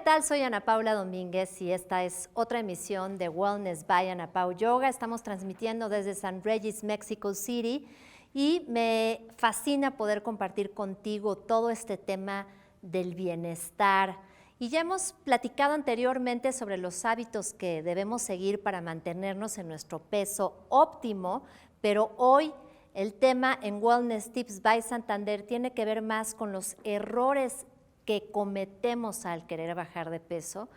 tal? Soy Ana Paula Domínguez y esta es otra emisión de Wellness by Ana Pau Yoga. Estamos transmitiendo desde San Regis, Mexico City, y me fascina poder compartir contigo todo este tema del bienestar. Y ya hemos platicado anteriormente sobre los hábitos que debemos seguir para mantenernos en nuestro peso óptimo, pero hoy el tema en Wellness Tips by Santander tiene que ver más con los errores que cometemos al querer bajar de peso.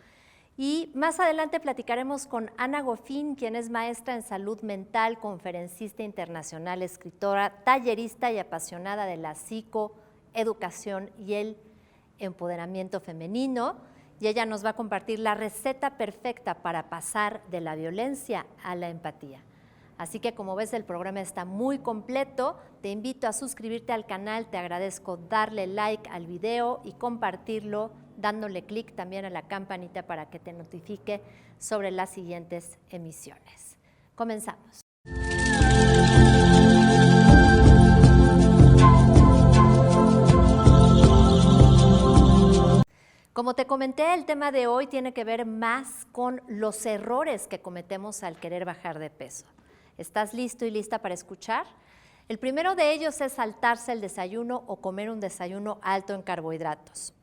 Y más adelante platicaremos con Ana Goffin, quien es maestra en salud mental, conferencista internacional, escritora, tallerista y apasionada de la psicoeducación y el empoderamiento femenino. Y ella nos va a compartir la receta perfecta para pasar de la violencia a la empatía. Así que, como ves, el programa está muy completo. Te invito a suscribirte al canal, te agradezco darle like al video y compartirlo, dándole clic también a la campanita para que te notifique sobre las siguientes emisiones. Comenzamos. Como te comenté, el tema de hoy tiene que ver más con los errores que cometemos al querer bajar de peso. ¿Estás listo y lista para escuchar? El primero de ellos es saltarse el desayuno o comer un desayuno alto en carbohidratos.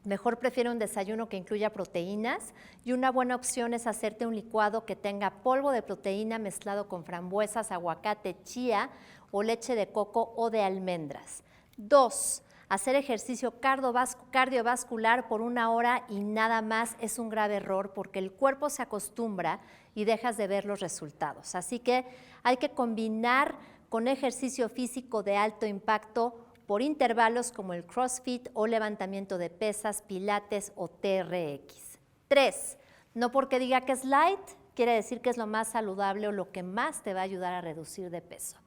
Mejor prefiere un desayuno que incluya proteínas, y una buena opción es hacerte un licuado que tenga polvo de proteína mezclado con frambuesas, aguacate, chía o leche de coco o de almendras. 2. Hacer ejercicio cardiovascular por 1 hora y nada más es un grave error porque el cuerpo se acostumbra y dejas de ver los resultados. Así que hay que combinar con ejercicio físico de alto impacto por intervalos como el CrossFit o levantamiento de pesas, pilates o TRX. 3. No porque diga que es light, quiere decir que es lo más saludable o lo que más te va a ayudar a reducir de peso.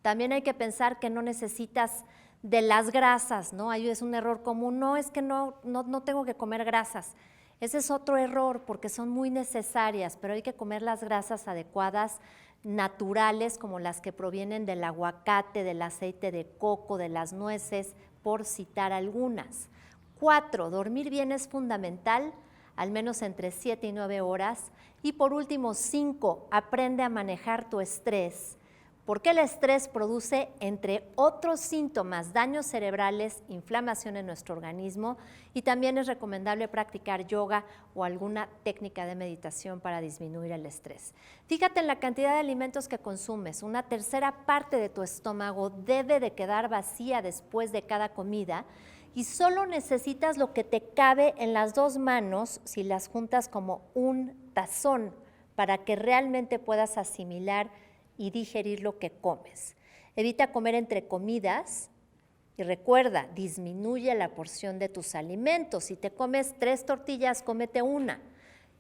También hay que pensar que no necesitas de las grasas, ¿no? Ahí es un error común. No, es que no tengo que comer grasas. Ese es otro error porque son muy necesarias, pero hay que comer las grasas adecuadas, naturales, como las que provienen del aguacate, del aceite de coco, de las nueces, por citar algunas. 4. Dormir bien es fundamental, al menos entre 7 y 9 horas. Y por último, 5. Aprende a manejar tu estrés, porque el estrés produce, entre otros síntomas, daños cerebrales, inflamación en nuestro organismo, y también es recomendable practicar yoga o alguna técnica de meditación para disminuir el estrés. Fíjate en la cantidad de alimentos que consumes. 1/3 parte de tu estómago debe de quedar vacía después de cada comida y solo necesitas lo que te cabe en las 2 manos si las juntas como un tazón para que realmente puedas asimilar y digerir lo que comes. Evita comer entre comidas y recuerda, disminuye la porción de tus alimentos. Si te comes 3 tortillas, cómete 1.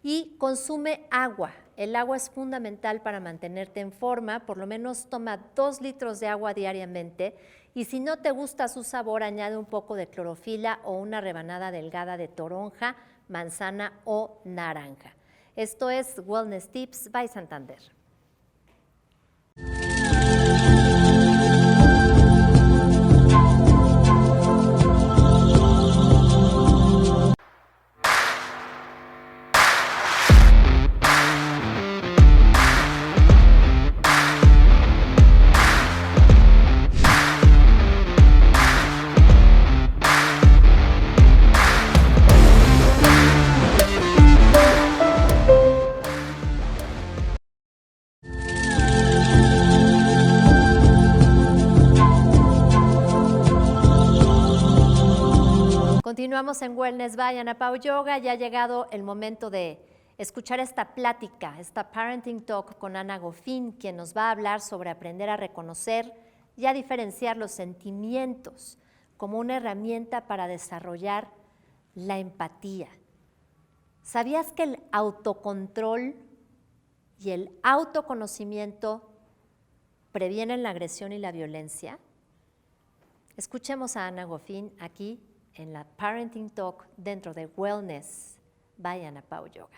Y consume agua. El agua es fundamental para mantenerte en forma. Por lo menos toma 2 litros de agua diariamente. Y si no te gusta su sabor, añade un poco de clorofila o una rebanada delgada de toronja, manzana o naranja. Esto es Wellness Tips by Santander. Continuamos en Wellness by Ana Pau Yoga. Ya ha llegado el momento de escuchar esta plática, esta Parenting Talk con Ana Goffin, quien nos va a hablar sobre aprender a reconocer y a diferenciar los sentimientos como una herramienta para desarrollar la empatía. ¿Sabías que el autocontrol y el autoconocimiento previenen la agresión y la violencia? Escuchemos a Ana Goffin aquí en la Parenting Talk dentro de Wellness by Ana Pau Yoga.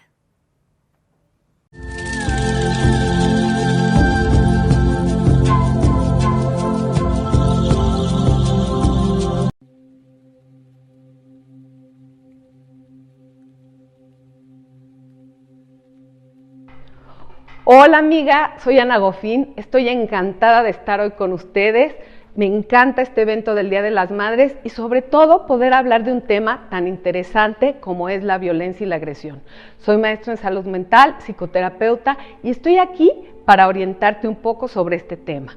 Hola amiga, soy Ana Gofín, estoy encantada de estar hoy con ustedes. Me encanta este evento del Día de las Madres y sobre todo poder hablar de un tema tan interesante como es la violencia y la agresión. Soy maestra en salud mental, psicoterapeuta y estoy aquí para orientarte un poco sobre este tema.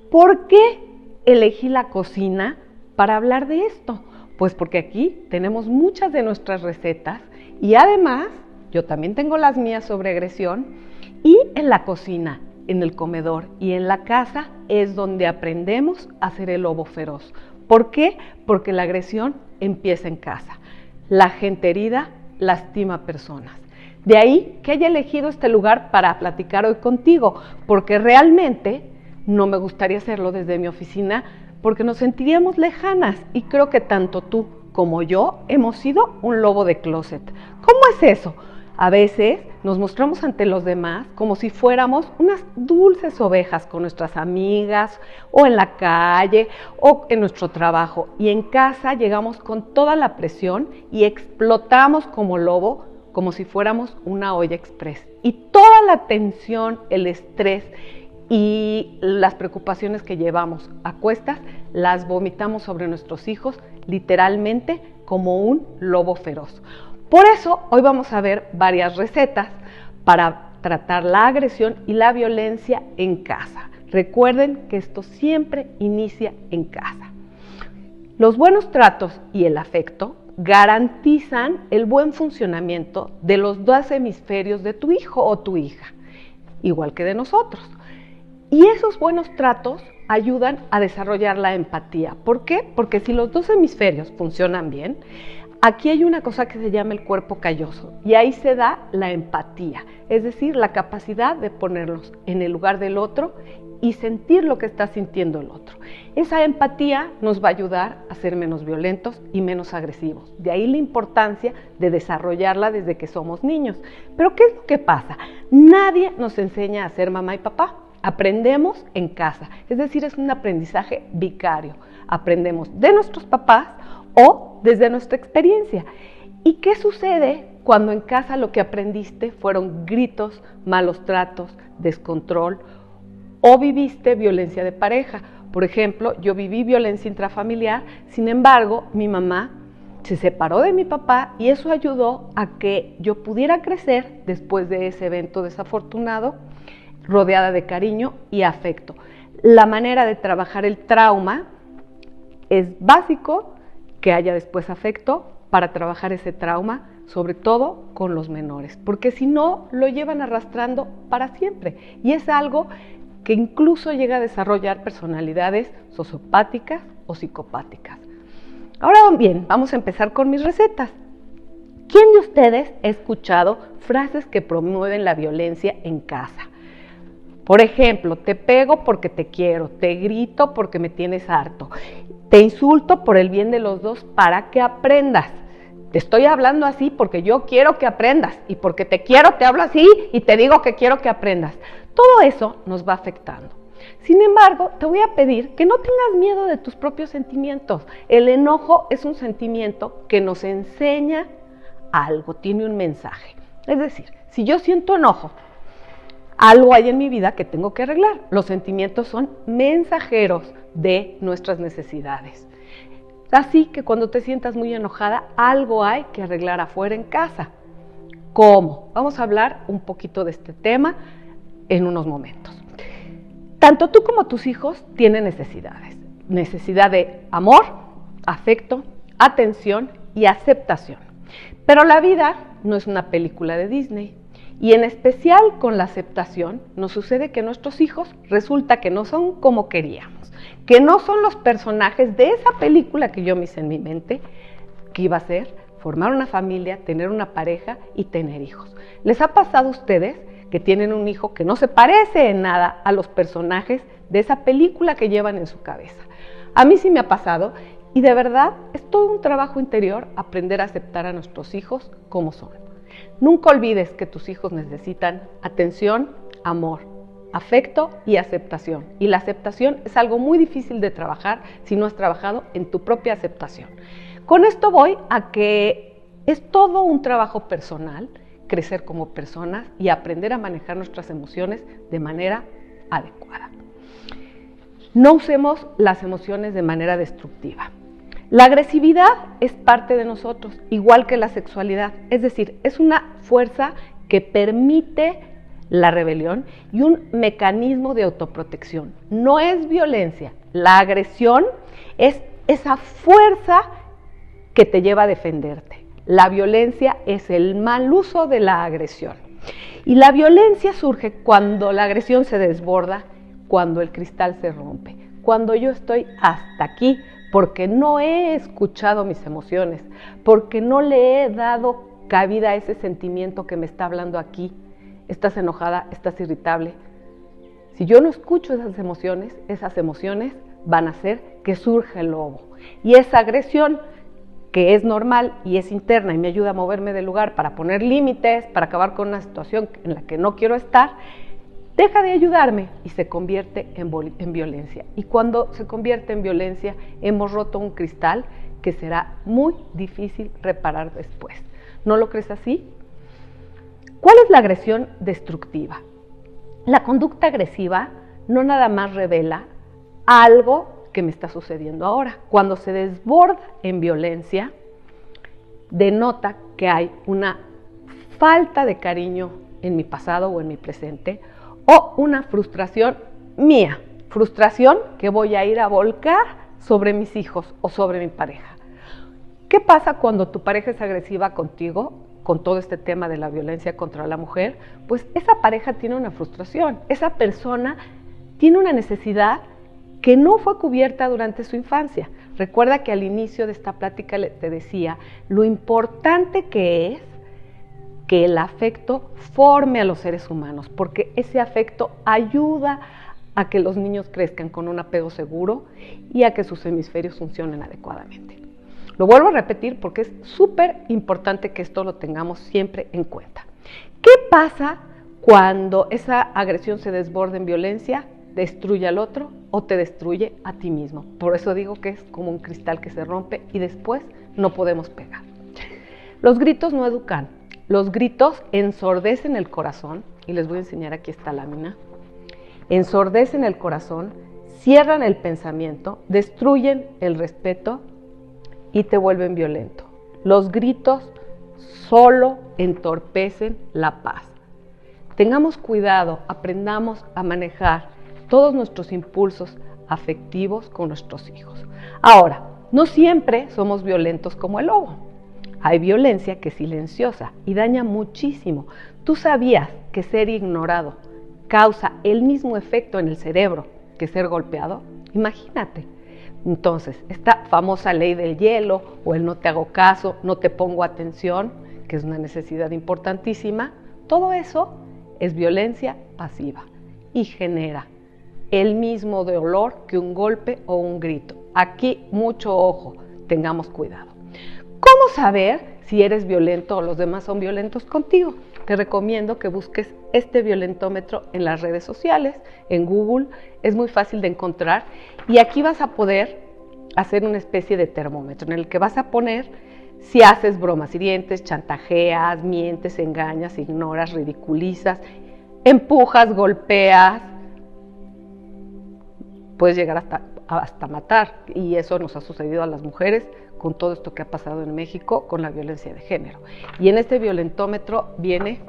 ¿Por qué elegí la cocina para hablar de esto? Pues porque aquí tenemos muchas de nuestras recetas y además yo también tengo las mías sobre agresión. Y en la cocina, en el comedor y en la casa es donde aprendemos a ser el lobo feroz. ¿Por qué? Porque la agresión empieza en casa. La gente herida lastima a personas. De ahí que haya elegido este lugar para platicar hoy contigo, porque realmente no me gustaría hacerlo desde mi oficina, porque nos sentiríamos lejanas y creo que tanto tú como yo hemos sido un lobo de closet. ¿Cómo es eso? A veces nos mostramos ante los demás como si fuéramos unas dulces ovejas con nuestras amigas o en la calle o en nuestro trabajo y en casa llegamos con toda la presión y explotamos como lobo como si fuéramos una olla express y toda la tensión, el estrés y las preocupaciones que llevamos a cuestas las vomitamos sobre nuestros hijos literalmente como un lobo feroz. Por eso hoy vamos a ver varias recetas para tratar la agresión y la violencia en casa. Recuerden que esto siempre inicia en casa. Los buenos tratos y el afecto garantizan el buen funcionamiento de los dos hemisferios de tu hijo o tu hija, igual que de nosotros. Y esos buenos tratos ayudan a desarrollar la empatía. ¿Por qué? Porque si los dos hemisferios funcionan bien, aquí hay una cosa que se llama el cuerpo calloso y ahí se da la empatía, es decir, la capacidad de ponernos en el lugar del otro y sentir lo que está sintiendo el otro. Esa empatía nos va a ayudar a ser menos violentos y menos agresivos. De ahí la importancia de desarrollarla desde que somos niños. Pero ¿qué es lo que pasa? Nadie nos enseña a ser mamá y papá. Aprendemos en casa, es decir, es un aprendizaje vicario. Aprendemos de nuestros papás o desde nuestra experiencia. ¿Y qué sucede cuando en casa lo que aprendiste fueron gritos, malos tratos, descontrol o viviste violencia de pareja? Por ejemplo, yo viví violencia intrafamiliar, sin embargo, mi mamá se separó de mi papá y eso ayudó a que yo pudiera crecer después de ese evento desafortunado, rodeada de cariño y afecto. La manera de trabajar el trauma es básico que haya después afecto para trabajar ese trauma, sobre todo con los menores, porque si no, lo llevan arrastrando para siempre. Y es algo que incluso llega a desarrollar personalidades sociopáticas o psicopáticas. Ahora bien, vamos a empezar con mis recetas. ¿Quién de ustedes ha escuchado frases que promueven la violencia en casa? Por ejemplo, te pego porque te quiero, te grito porque me tienes harto, te insulto por el bien de los dos para que aprendas. Te estoy hablando así porque yo quiero que aprendas y porque te quiero te hablo así y te digo que quiero que aprendas. Todo eso nos va afectando. Sin embargo, te voy a pedir que no tengas miedo de tus propios sentimientos. El enojo es un sentimiento que nos enseña algo, tiene un mensaje. Es decir, si yo siento enojo, algo hay en mi vida que tengo que arreglar. Los sentimientos son mensajeros de nuestras necesidades. Así que cuando te sientas muy enojada, algo hay que arreglar afuera en casa. ¿Cómo? Vamos a hablar un poquito de este tema en unos momentos. Tanto tú como tus hijos tienen necesidades. Necesidad de amor, afecto, atención y aceptación. Pero la vida no es una película de Disney. Y en especial con la aceptación, nos sucede que nuestros hijos resulta que no son como queríamos, que no son los personajes de esa película que yo me hice en mi mente, que iba a ser formar una familia, tener una pareja y tener hijos. ¿Les ha pasado a ustedes que tienen un hijo que no se parece en nada a los personajes de esa película que llevan en su cabeza? A mí sí me ha pasado y de verdad es todo un trabajo interior aprender a aceptar a nuestros hijos como son. Nunca olvides que tus hijos necesitan atención, amor, afecto y aceptación. Y la aceptación es algo muy difícil de trabajar si no has trabajado en tu propia aceptación. Con esto voy a que es todo un trabajo personal crecer como personas y aprender a manejar nuestras emociones de manera adecuada. No usemos las emociones de manera destructiva. La agresividad es parte de nosotros, igual que la sexualidad, es decir, es una fuerza que permite la rebelión y un mecanismo de autoprotección. No es violencia, la agresión es esa fuerza que te lleva a defenderte. La violencia es el mal uso de la agresión. Y la violencia surge cuando la agresión se desborda, cuando el cristal se rompe, cuando yo estoy hasta aquí, porque no he escuchado mis emociones, porque no le he dado cabida a ese sentimiento que me está hablando aquí. Estás enojada, estás irritable. Si yo no escucho esas emociones van a hacer que surja el lobo. Y esa agresión, que es normal y es interna y me ayuda a moverme del lugar para poner límites, para acabar con una situación en la que no quiero estar, deja de ayudarme y se convierte en violencia. Y cuando se convierte en violencia, hemos roto un cristal que será muy difícil reparar después. ¿No lo crees así? ¿Cuál es la agresión destructiva? La conducta agresiva no nada más revela algo que me está sucediendo ahora. Cuando se desborda en violencia, denota que hay una falta de cariño en mi pasado o en mi presente, o una frustración mía, frustración que voy a ir a volcar sobre mis hijos o sobre mi pareja. ¿Qué pasa cuando tu pareja es agresiva contigo, con todo este tema de la violencia contra la mujer? Pues esa pareja tiene una frustración, esa persona tiene una necesidad que no fue cubierta durante su infancia. Recuerda que al inicio de esta plática te decía lo importante que es que el afecto forme a los seres humanos, porque ese afecto ayuda a que los niños crezcan con un apego seguro y a que sus hemisferios funcionen adecuadamente. Lo vuelvo a repetir porque es súper importante que esto lo tengamos siempre en cuenta. ¿Qué pasa cuando esa agresión se desborda en violencia? Destruye al otro o te destruye a ti mismo. Por eso digo que es como un cristal que se rompe y después no podemos pegar. Los gritos no educan. Los gritos ensordecen el corazón, y les voy a enseñar aquí esta lámina. Ensordecen el corazón, cierran el pensamiento, destruyen el respeto y te vuelven violento. Los gritos solo entorpecen la paz. Tengamos cuidado, aprendamos a manejar todos nuestros impulsos afectivos con nuestros hijos. Ahora, no siempre somos violentos como el lobo. Hay violencia que es silenciosa y daña muchísimo. ¿Tú sabías que ser ignorado causa el mismo efecto en el cerebro que ser golpeado? Imagínate. Entonces, esta famosa ley del hielo o el no te hago caso, no te pongo atención, que es una necesidad importantísima, todo eso es violencia pasiva y genera el mismo dolor que un golpe o un grito. Aquí mucho ojo, tengamos cuidado. ¿Cómo saber si eres violento o los demás son violentos contigo? Te recomiendo que busques este violentómetro en las redes sociales, en Google, es muy fácil de encontrar y aquí vas a poder hacer una especie de termómetro en el que vas a poner si haces bromas hirientes, chantajeas, mientes, engañas, ignoras, ridiculizas, empujas, golpeas, puedes llegar hasta matar y eso nos ha sucedido a las mujeres con todo esto que ha pasado en México con la violencia de género. Y en este violentómetro viene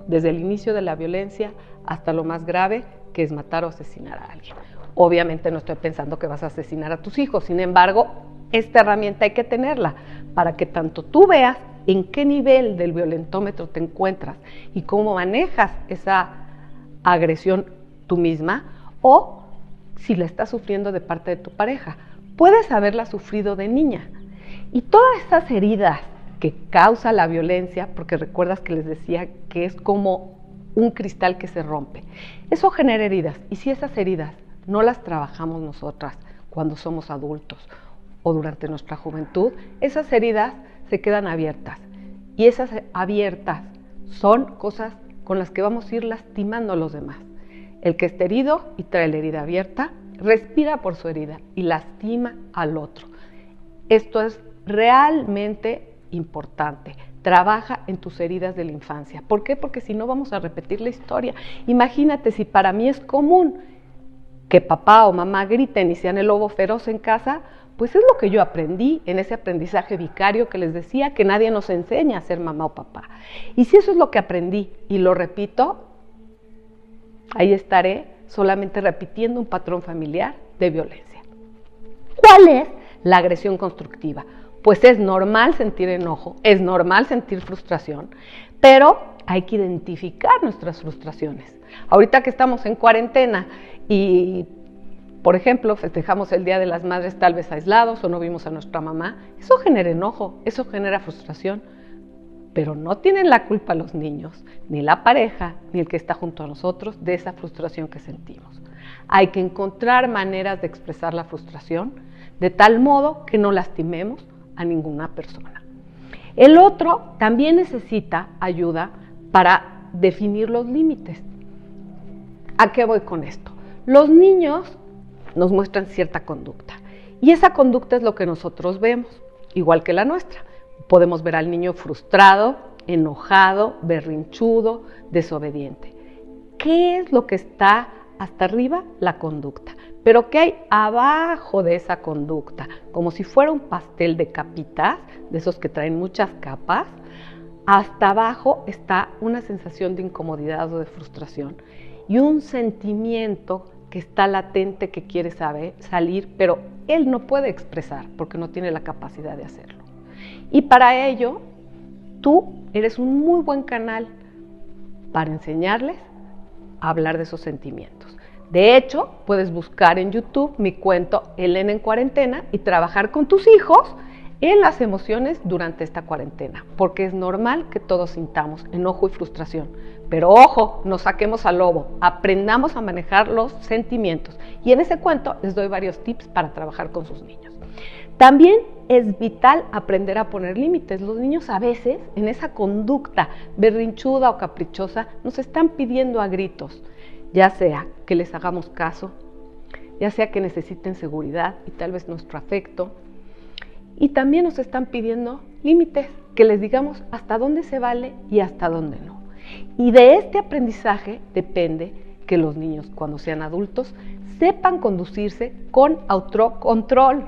desde el inicio de la violencia hasta lo más grave, que es matar o asesinar a alguien. Obviamente no estoy pensando que vas a asesinar a tus hijos, sin embargo, esta herramienta hay que tenerla para que tanto tú veas en qué nivel del violentómetro te encuentras y cómo manejas esa agresión tú misma o si la estás sufriendo de parte de tu pareja. Puedes haberla sufrido de niña. Y todas esas heridas que causa la violencia, porque recuerdas que les decía que es como un cristal que se rompe, eso genera heridas. Y si esas heridas no las trabajamos nosotras cuando somos adultos o durante nuestra juventud, esas heridas se quedan abiertas. Y esas abiertas son cosas con las que vamos a ir lastimando a los demás. El que está herido y trae la herida abierta, respira por su herida y lastima al otro. Esto es realmente importante. Trabaja en tus heridas de la infancia. ¿Por qué? Porque si no vamos a repetir la historia. Imagínate si para mí es común que papá o mamá griten y sean el lobo feroz en casa, pues es lo que yo aprendí en ese aprendizaje vicario que les decía, que nadie nos enseña a ser mamá o papá. Y si eso es lo que aprendí y lo repito, ahí estaré solamente repitiendo un patrón familiar de violencia. ¿Cuál es la agresión constructiva? Pues es normal sentir enojo, es normal sentir frustración, pero hay que identificar nuestras frustraciones. Ahorita que estamos en cuarentena y, por ejemplo, festejamos el Día de las Madres tal vez aislados o no vimos a nuestra mamá, eso genera enojo, eso genera frustración, pero no tienen la culpa los niños, ni la pareja, ni el que está junto a nosotros de esa frustración que sentimos. Hay que encontrar maneras de expresar la frustración de tal modo que no lastimemos a ninguna persona. El otro también necesita ayuda para definir los límites. ¿A qué voy con esto? Los niños nos muestran cierta conducta y esa conducta es lo que nosotros vemos, igual que la nuestra. Podemos ver al niño frustrado, enojado, berrinchudo, desobediente. ¿Qué es lo que está hasta arriba? La conducta. Pero ¿qué hay abajo de esa conducta? Como si fuera un pastel de capitas, de esos que traen muchas capas, hasta abajo está una sensación de incomodidad o de frustración y un sentimiento que está latente, que quiere salir, pero él no puede expresar porque no tiene la capacidad de hacerlo. Y para ello, tú eres un muy buen canal para enseñarles a hablar de esos sentimientos. De hecho, puedes buscar en YouTube mi cuento Elena en cuarentena y trabajar con tus hijos en las emociones durante esta cuarentena, porque es normal que todos sintamos enojo y frustración. Pero ojo, no saquemos al lobo, aprendamos a manejar los sentimientos. Y en ese cuento les doy varios tips para trabajar con sus niños. También es vital aprender a poner límites. Los niños a veces, en esa conducta berrinchuda o caprichosa, nos están pidiendo a gritos, ya sea que les hagamos caso, ya sea que necesiten seguridad y tal vez nuestro afecto. Y también nos están pidiendo límites, que les digamos hasta dónde se vale y hasta dónde no. Y de este aprendizaje depende que los niños, cuando sean adultos, sepan conducirse con autocontrol,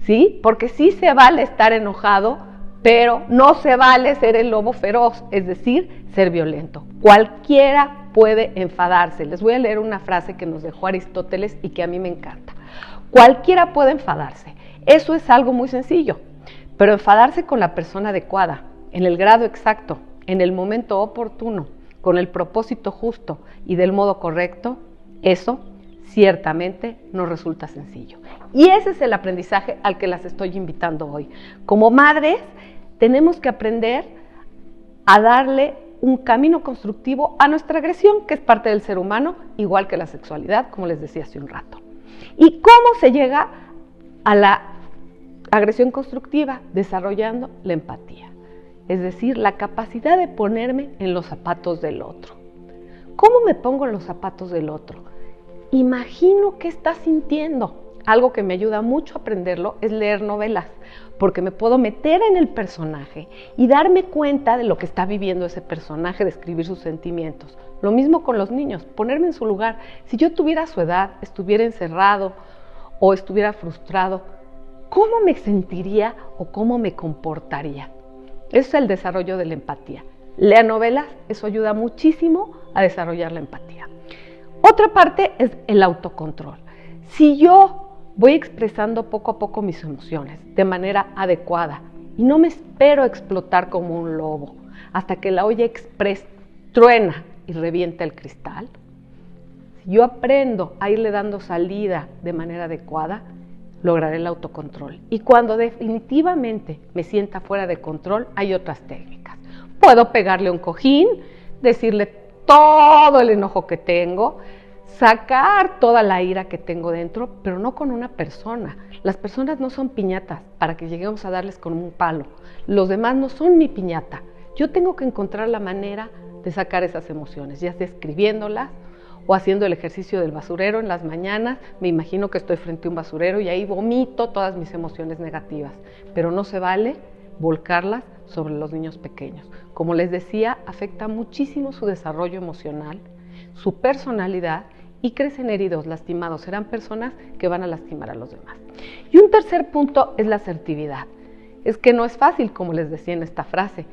¿sí? Porque sí se vale estar enojado, pero no se vale ser el lobo feroz, es decir, ser violento. Cualquiera puede enfadarse. Les voy a leer una frase que nos dejó Aristóteles y que a mí me encanta. Cualquiera puede enfadarse. Eso es algo muy sencillo, pero enfadarse con la persona adecuada, en el grado exacto, en el momento oportuno, con el propósito justo y del modo correcto, eso ciertamente no resulta sencillo. Y ese es el aprendizaje al que las estoy invitando hoy. Como madres, tenemos que aprender a darle un camino constructivo a nuestra agresión, que es parte del ser humano, igual que la sexualidad, como les decía hace un rato. ¿Y cómo se llega a la agresión constructiva? Desarrollando la empatía, es decir, la capacidad de ponerme en los zapatos del otro. ¿Cómo me pongo en los zapatos del otro? Imagino qué está sintiendo. Algo que me ayuda mucho a aprenderlo es leer novelas, porque me puedo meter en el personaje y darme cuenta de lo que está viviendo ese personaje, describir sus sentimientos. Lo mismo con los niños, ponerme en su lugar. Si yo tuviera su edad, estuviera encerrado o estuviera frustrado, ¿cómo me sentiría o cómo me comportaría? Eso es el desarrollo de la empatía. Lea novelas, eso ayuda muchísimo a desarrollar la empatía. Otra parte es el autocontrol. Si yo voy expresando poco a poco mis emociones de manera adecuada y no me espero explotar como un lobo hasta que la olla express truena y revienta el cristal, si yo aprendo a irle dando salida de manera adecuada, lograré el autocontrol. Y cuando definitivamente me sienta fuera de control, hay otras técnicas. Puedo pegarle un cojín, decirle todo el enojo que tengo, sacar toda la ira que tengo dentro, pero no con una persona. Las personas no son piñatas para que lleguemos a darles con un palo. Los demás no son mi piñata. Yo tengo que encontrar la manera de sacar esas emociones, ya sea escribiéndolas o haciendo el ejercicio del basurero en las mañanas. Me imagino que estoy frente a un basurero y ahí vomito todas mis emociones negativas, pero no se vale volcarlas sobre los niños pequeños. Como les decía, afecta muchísimo su desarrollo emocional, su personalidad y crecen heridos, lastimados. Serán personas que van a lastimar a los demás. Y un tercer punto es la asertividad. Es que no es fácil, como les decía en esta frase,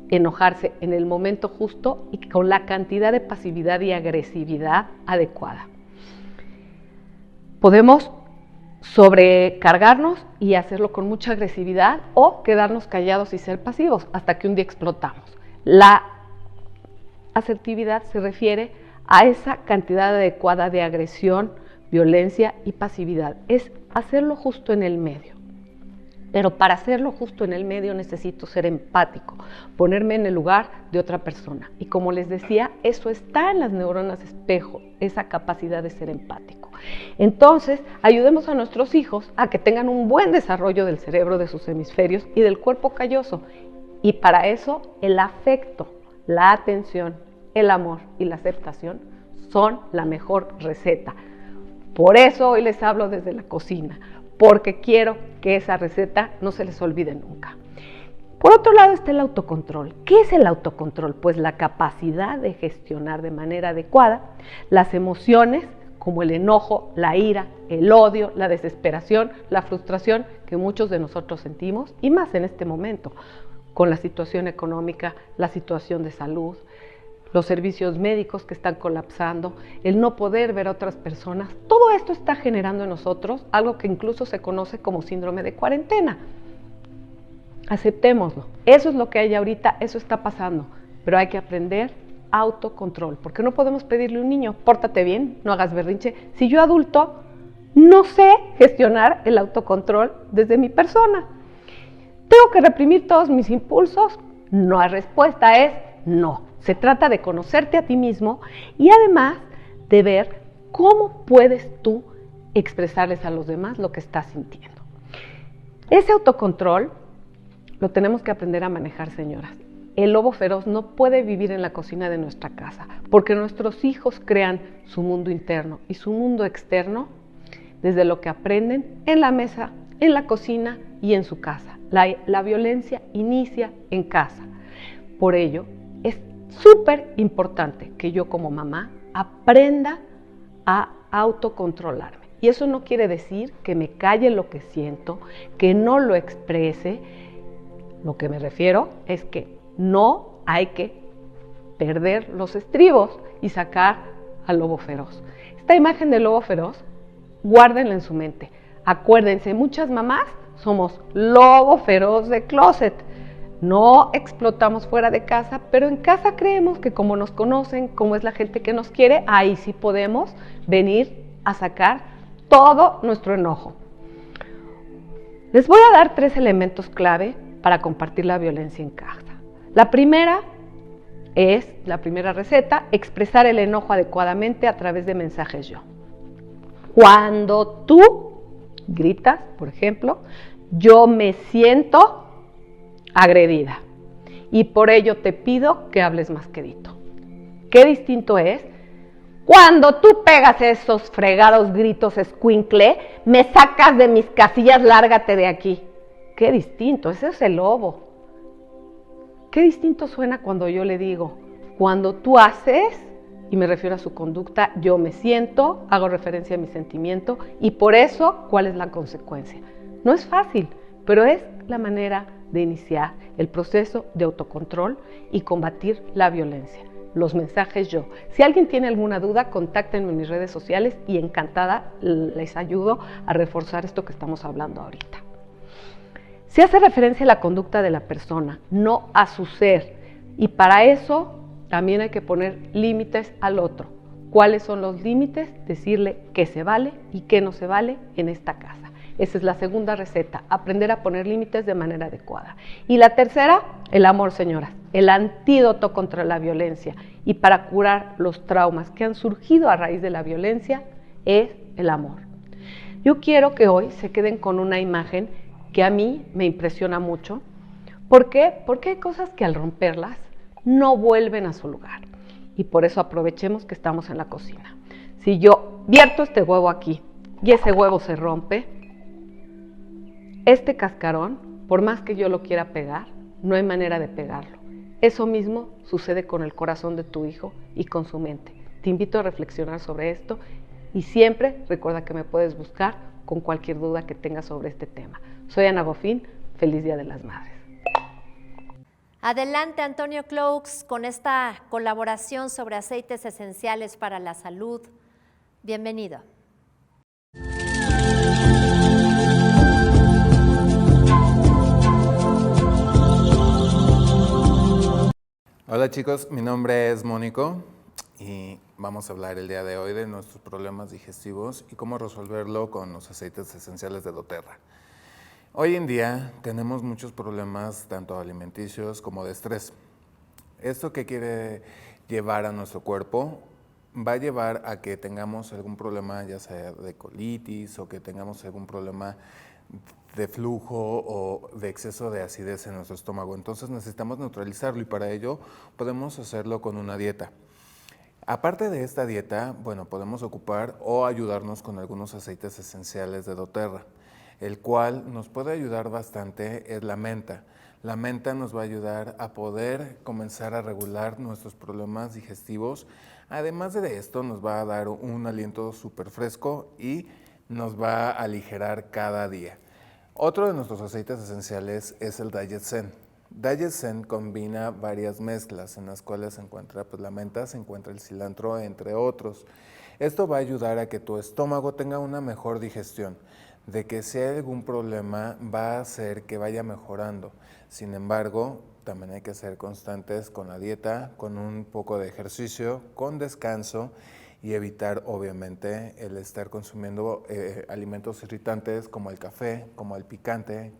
enojarse en el momento justo y con la cantidad de pasividad y agresividad adecuada. Podemos sobrecargarnos y hacerlo con mucha agresividad o quedarnos callados y ser pasivos hasta que un día explotamos. La asertividad se refiere a esa cantidad adecuada de agresión, violencia y pasividad. Es hacerlo justo en el medio. Pero para hacerlo justo en el medio necesito ser empático, ponerme en el lugar de otra persona. Y como les decía, eso está en las neuronas espejo, esa capacidad de ser empático. Entonces, ayudemos a nuestros hijos a que tengan un buen desarrollo del cerebro, de sus hemisferios y del cuerpo calloso. Y para eso, el afecto, la atención, el amor y la aceptación son la mejor receta. Por eso hoy les hablo desde la cocina, porque quiero que esa receta no se les olvide nunca. Por otro lado está el autocontrol. ¿Qué es el autocontrol? Pues la capacidad de gestionar de manera adecuada las emociones como el enojo, la ira, el odio, la desesperación, la frustración que muchos de nosotros sentimos, y más en este momento, con la situación económica, la situación de salud, los servicios médicos que están colapsando, el no poder ver a otras personas. Todo esto está generando en nosotros algo que incluso se conoce como síndrome de cuarentena. Aceptémoslo. Eso es lo que hay ahorita, eso está pasando. Pero hay que aprender autocontrol, porque no podemos pedirle a un niño, pórtate bien, no hagas berrinche. Si yo adulto no sé gestionar el autocontrol desde mi persona, ¿tengo que reprimir todos mis impulsos? No, la respuesta es no. Se trata de conocerte a ti mismo y además de ver cómo puedes tú expresarles a los demás lo que estás sintiendo. Ese autocontrol lo tenemos que aprender a manejar, señoras. El lobo feroz no puede vivir en la cocina de nuestra casa, porque nuestros hijos crean su mundo interno y su mundo externo desde lo que aprenden en la mesa, en la cocina y en su casa. La violencia inicia en casa. Por ello, es súper importante que yo como mamá aprenda a autocontrolarme. Y eso no quiere decir que me calle lo que siento, que no lo exprese. Lo que me refiero es que no hay que perder los estribos y sacar al lobo feroz. Esta imagen del lobo feroz, guárdenla en su mente. Acuérdense, muchas mamás somos lobo feroz de closet. No explotamos fuera de casa, pero en casa creemos que como nos conocen, como es la gente que nos quiere, ahí sí podemos venir a sacar todo nuestro enojo. Les voy a dar 3 elementos clave para combatir la violencia en casa. La primera receta, expresar el enojo adecuadamente a través de mensajes yo. Cuando tú gritas, por ejemplo, yo me siento agredida y por ello te pido que hables más quedito. Qué distinto es cuando tú pegas esos fregados gritos escuincle, me sacas de mis casillas, lárgate de aquí. Qué distinto, ese es el lobo. Qué distinto suena cuando yo le digo, cuando tú haces, y me refiero a su conducta, yo me siento, hago referencia a mi sentimiento y por eso, ¿cuál es la consecuencia? No es fácil, pero es la manera de iniciar el proceso de autocontrol y combatir la violencia. Los mensajes yo. Si alguien tiene alguna duda, contáctenme en mis redes sociales y encantada les ayudo a reforzar esto que estamos hablando ahorita. Se hace referencia a la conducta de la persona, no a su ser. Y para eso también hay que poner límites al otro. ¿Cuáles son los límites? Decirle qué se vale y qué no se vale en esta casa. Esa es la segunda receta, aprender a poner límites de manera adecuada. Y la tercera, el amor, señoras, el antídoto contra la violencia y para curar los traumas que han surgido a raíz de la violencia es el amor. Yo quiero que hoy se queden con una imagen que a mí me impresiona mucho. ¿Por qué? Porque hay cosas que al romperlas no vuelven a su lugar. Y por eso aprovechemos que estamos en la cocina. Si yo vierto este huevo aquí y ese huevo se rompe, este cascarón, por más que yo lo quiera pegar, no hay manera de pegarlo. Eso mismo sucede con el corazón de tu hijo y con su mente. Te invito a reflexionar sobre esto y siempre recuerda que me puedes buscar con cualquier duda que tengas sobre este tema. Soy Ana Gofín, feliz Día de las Madres. Adelante, Antonio Cloux, con esta colaboración sobre aceites esenciales para la salud. Bienvenido. Hola chicos, mi nombre es Mónico y vamos a hablar el día de hoy de nuestros problemas digestivos y cómo resolverlo con los aceites esenciales de doTERRA. Hoy en día tenemos muchos problemas tanto alimenticios como de estrés. ¿Esto qué quiere llevar a nuestro cuerpo? Va a llevar a que tengamos algún problema ya sea de colitis o que tengamos algún problema de flujo o de exceso de acidez en nuestro estómago. Entonces necesitamos neutralizarlo y para ello podemos hacerlo con una dieta. Aparte de esta dieta, bueno, podemos ocupar o ayudarnos con algunos aceites esenciales de doTERRA. El cual nos puede ayudar bastante es la menta. La menta nos va a ayudar a poder comenzar a regular nuestros problemas digestivos. Además de esto, nos va a dar un aliento súper fresco y nos va a aligerar cada día. Otro de nuestros aceites esenciales es el Diet-Zen. Diet-Zen combina varias mezclas en las cuales se encuentra la menta, se encuentra el cilantro, entre otros. Esto va a ayudar a que tu estómago tenga una mejor digestión, de que si hay algún problema va a hacer que vaya mejorando. Sin embargo, también hay que ser constantes con la dieta, con un poco de ejercicio, con descanso y evitar obviamente el estar consumiendo alimentos irritantes como el café, como el picante,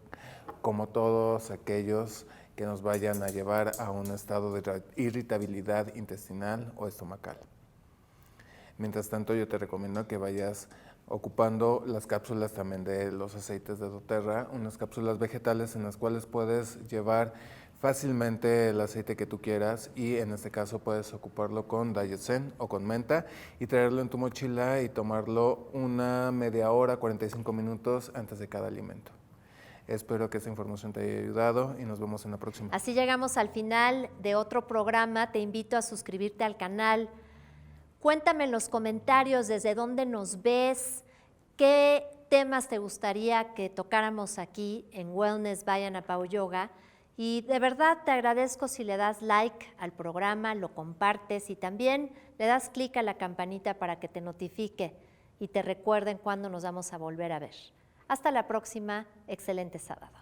como todos aquellos que nos vayan a llevar a un estado de irritabilidad intestinal o estomacal. Mientras tanto, yo te recomiendo que vayas ocupando las cápsulas también de los aceites de doTERRA, unas cápsulas vegetales en las cuales puedes llevar fácilmente el aceite que tú quieras y en este caso puedes ocuparlo con Diet-Zen o con menta y traerlo en tu mochila y tomarlo una media hora, 45 minutos antes de cada alimento. Espero que esta información te haya ayudado y nos vemos en la próxima. Así llegamos al final de otro programa. Te invito a suscribirte al canal. Cuéntame en los comentarios desde dónde nos ves, qué temas te gustaría que tocáramos aquí en Wellness by Ana Pao Yoga. Y de verdad te agradezco si le das like al programa, lo compartes y también le das clic a la campanita para que te notifique y te recuerden cuándo nos vamos a volver a ver. Hasta la próxima, excelente sábado.